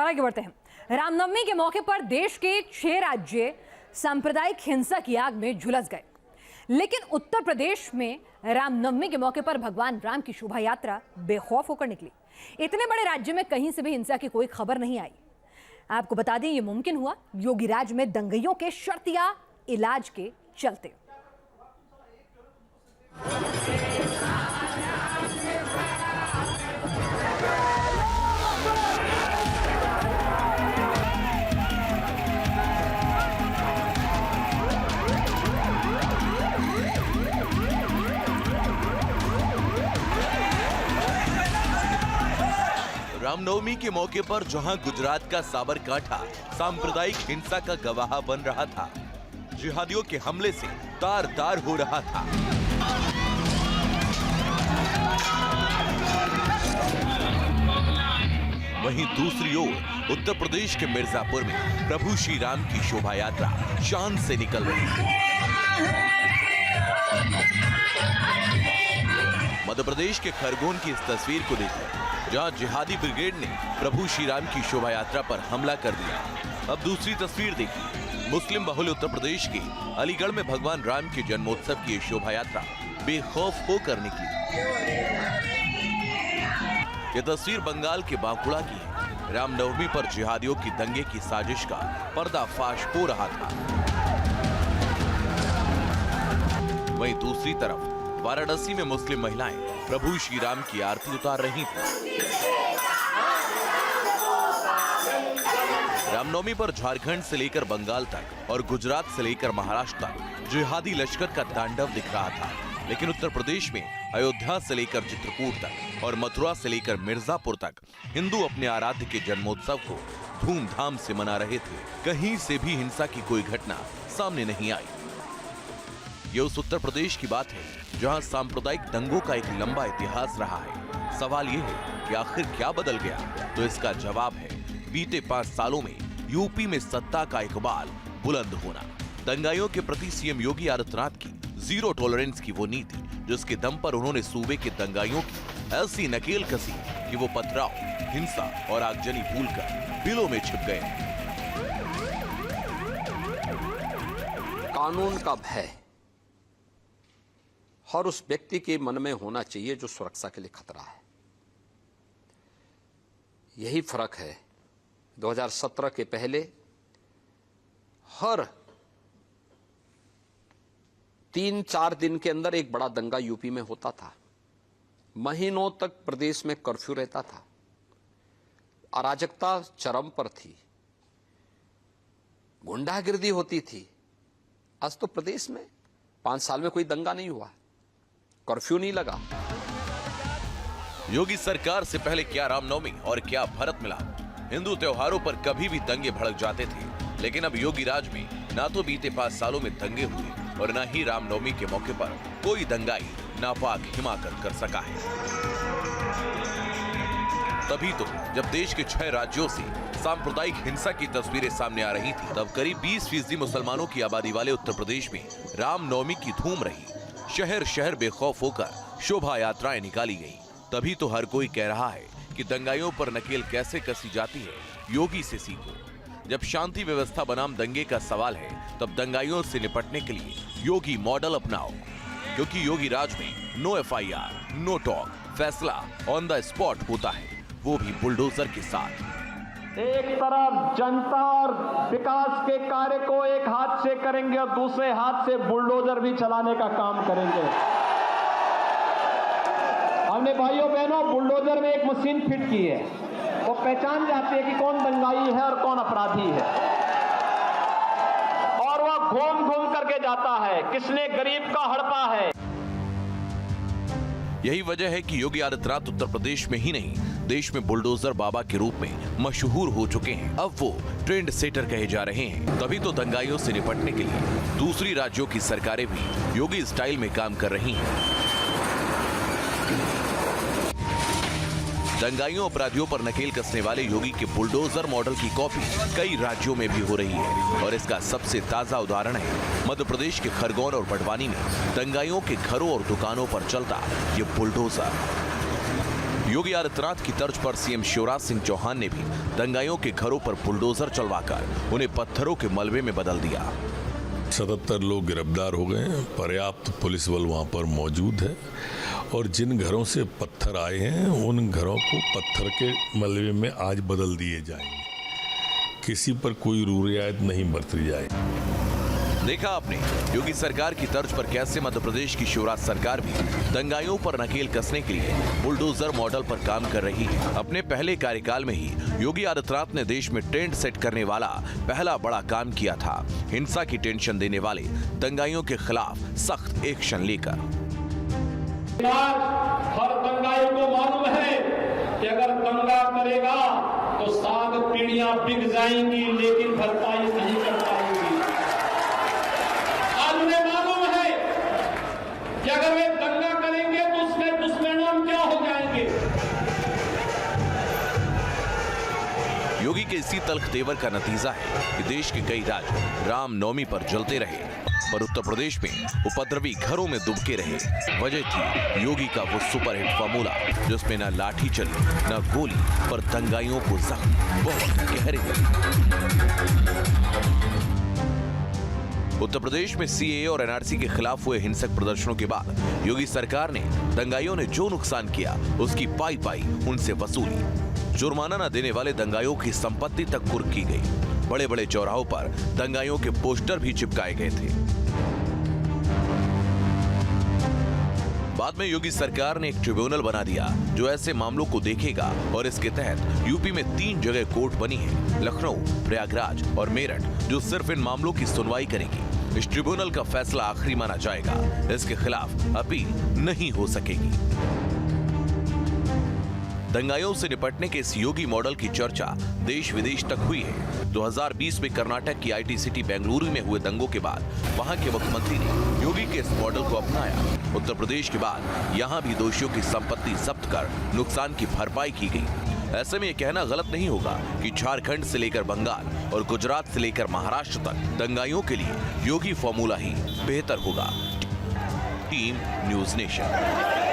और आगे बढ़ते हैं। रामनवमी के मौके पर देश के 6 राज्य सांप्रदायिक हिंसा की आग में झुलस गए, लेकिन उत्तर प्रदेश में रामनवमी के मौके पर भगवान राम की शोभा यात्रा बेखौफ होकर निकली। इतने बड़े राज्य में कहीं से भी हिंसा की कोई खबर नहीं आई। आपको बता दें, ये मुमकिन हुआ योगी राज में दंगइयों के शर्तिया इलाज के चलते। रामनवमी के मौके पर जहां गुजरात का साबरकांठा सांप्रदायिक हिंसा का गवाह बन रहा था, जिहादियों के हमले से तार तार हो रहा था, वहीं दूसरी ओर उत्तर प्रदेश के मिर्जापुर में प्रभु श्री राम की शोभा यात्रा शान से निकल रही थी। मध्य प्रदेश के खरगोन की इस तस्वीर को देखकर जहां जिहादी ब्रिगेड ने प्रभु श्री राम की शोभा यात्रा पर हमला कर दिया, अब दूसरी तस्वीर देखिए। मुस्लिम बहुल उत्तर प्रदेश के अलीगढ़ में भगवान राम के जन्मोत्सव की शोभा यात्रा बेखौफ होकर निकली। यह तस्वीर बंगाल के बांकुड़ा की है। रामनवमी पर जिहादियों की दंगे की साजिश का पर्दाफाश हो रहा था। वहीं दूसरी तरफ वाराणसी में मुस्लिम महिलाएं प्रभु श्री राम की आरती उतार रही थीं। रामनवमी पर झारखंड से लेकर बंगाल तक और गुजरात से लेकर महाराष्ट्र तक जिहादी लश्कर का तांडव दिख रहा था, लेकिन उत्तर प्रदेश में अयोध्या से लेकर चित्रकूट तक और मथुरा से लेकर मिर्जापुर तक हिंदू अपने आराध्य के जन्मोत्सव को धूमधाम से मना रहे थे। कहीं से भी हिंसा की कोई घटना सामने नहीं आई। ये उस उत्तर प्रदेश की बात है जहां सांप्रदायिक दंगों का एक लंबा इतिहास रहा है। सवाल ये है कि आखिर क्या बदल गया? तो इसका जवाब है बीते 5 सालों में यूपी में सत्ता का इकबाल बुलंद होना। दंगाइयों के प्रति सीएम योगी आदित्यनाथ की जीरो टॉलरेंस की वो नीति, जिसके दम पर उन्होंने सूबे के दंगाइयों की ऐसी नकेल कसी कि वो पथराव, हिंसा और आगजनी भूलकर बिलों में छिप गए। कानून का भय हर उस व्यक्ति के मन में होना चाहिए जो सुरक्षा के लिए खतरा है। यही फर्क है। 2017 के पहले हर 3-4 दिन के अंदर एक बड़ा दंगा यूपी में होता था। महीनों तक प्रदेश में कर्फ्यू रहता था। अराजकता चरम पर थी, गुंडागिर्दी होती थी। आज तो प्रदेश में 5 साल में कोई दंगा नहीं हुआ, कर्फ्यू नहीं लगा। योगी सरकार से पहले क्या रामनवमी और क्या भरत मिलाप, हिंदू त्योहारों पर कभी भी दंगे भड़क जाते थे, लेकिन अब योगी राज में ना तो बीते 5 सालों में दंगे हुए और न ही रामनवमी के मौके पर कोई दंगाई नापाक हिमाकत कर सका है। तभी तो जब देश के 6 राज्यों से सांप्रदायिक हिंसा की तस्वीरें सामने आ रही थी, तब करीब 20% मुसलमानों की आबादी वाले उत्तर प्रदेश में रामनवमी की धूम रही। शहर शहर बेखौफ होकर शोभा यात्राएं निकाली गई। तभी तो हर कोई कह रहा है कि दंगाइयों पर नकेल कैसे कसी जाती है, योगी से सीखो। जब शांति व्यवस्था बनाम दंगे का सवाल है, तब दंगाइयों से निपटने के लिए योगी मॉडल अपनाओ, क्योंकि योगी राज में नो FIR, नो टॉक, फैसला ऑन द स्पॉट होता है, वो भी बुलडोजर के साथ। एक तरफ जनता और विकास के कार्य को एक हाथ से करेंगे और दूसरे हाथ से बुलडोजर भी चलाने का काम करेंगे। हमने भाइयों बहनों बुलडोजर में एक मशीन फिट की है, वो पहचान जाती है कि कौन दंगाई है और कौन अपराधी है, और वह घूम घूम करके जाता है किसने गरीब का हड़पा है। यही वजह है कि योगी आदित्यनाथ उत्तर प्रदेश में ही नहीं, देश में बुलडोजर बाबा के रूप में मशहूर हो चुके हैं। अब वो ट्रेंड सेटर कहे जा रहे हैं। तभी तो दंगाइयों से निपटने के लिए दूसरी राज्यों की सरकारें भी योगी स्टाइल में काम कर रही हैं। दंगाइयों अपराधियों पर नकेल कसने वाले योगी के बुलडोजर मॉडल की कॉपी कई राज्यों में भी हो रही है, और इसका सबसे ताजा उदाहरण है मध्य प्रदेश के खरगोन और बड़वानी में दंगाइयों के घरों और दुकानों पर चलता ये बुलडोजर। योगी आदित्यनाथ की तर्ज पर सीएम शिवराज सिंह चौहान ने भी दंगाइयों के घरों पर बुलडोजर चलवाकर उन्हें पत्थरों के मलबे में बदल दिया। 77 लोग गिरफ्तार हो गए हैं। पर्याप्त पुलिस बल वहां पर मौजूद है और जिन घरों से पत्थर आए हैं उन घरों को पत्थर के मलबे में आज बदल दिए जाएंगे। किसी पर कोई रू रियायत नहीं बरती जाएगी। देखा आपने योगी सरकार की तर्ज पर कैसे मध्य प्रदेश की शिवराज सरकार भी दंगाइयों पर नकेल कसने के लिए बुलडोजर मॉडल पर काम कर रही है। अपने पहले कार्यकाल में ही योगी आदित्यनाथ ने देश में ट्रेंड सेट करने वाला पहला बड़ा काम किया था, हिंसा की टेंशन देने वाले दंगाइयों के खिलाफ सख्त एक्शन लेकर। हर दंगाई को मालूम है कि अगर दंगा करेगा तो 7 पीढ़ियां बिक जाएंगी, लेकिन भरपाई नहीं कर पाएंगी। आज उन्हें मालूम है कि अगर वे दंगा करेंगे तो उसके दुष्परिणाम क्या हो जाएंगे। योगी के इसी तल्ख तेवर का नतीजा है कि देश के कई राज्य रामनवमी पर जलते रहे, पर उत्तर प्रदेश में उपद्रवी घरों में दुबके रहे। वजह थी योगी का वो सुपरहिट फार्मूला जिसमें न लाठी चली न गोली, पर दंगाइयों को जख्म बहुत गहरे लगे। उत्तर प्रदेश में सीएए और एनआरसी के खिलाफ हुए हिंसक प्रदर्शनों के बाद योगी सरकार ने दंगाइयों ने जो नुकसान किया उसकी पाई पाई उनसे वसूली। जुर्माना न देने वाले दंगाइयों की संपत्ति तक कुर्क की गई। बड़े बड़े चौराहों पर दंगाइयों के पोस्टर भी चिपकाए गए थे। बाद में योगी सरकार ने एक ट्रिब्यूनल बना दिया जो ऐसे मामलों को देखेगा और इसके तहत यूपी में 3 जगह कोर्ट बनी है, लखनऊ, प्रयागराज और मेरठ, जो सिर्फ इन मामलों की सुनवाई करेगी। इस ट्रिब्यूनल का फैसला आखिरी माना जाएगा, इसके खिलाफ अपील नहीं हो सकेगी। दंगाइयों से निपटने के इस योगी मॉडल की चर्चा देश विदेश तक हुई है। 2020 में कर्नाटक की आईटी सिटी बेंगलुरु में हुए दंगों के बाद वहां के मुख्यमंत्री ने योगी के इस मॉडल को अपनाया। उत्तर प्रदेश के बाद यहां भी दोषियों की संपत्ति जब्त कर नुकसान की भरपाई की गई। ऐसे में यह कहना गलत नहीं होगा कि झारखंड से लेकर बंगाल और गुजरात से लेकर महाराष्ट्र तक दंगाइयों के लिए योगी फॉर्मूला ही बेहतर होगा। Team news nation.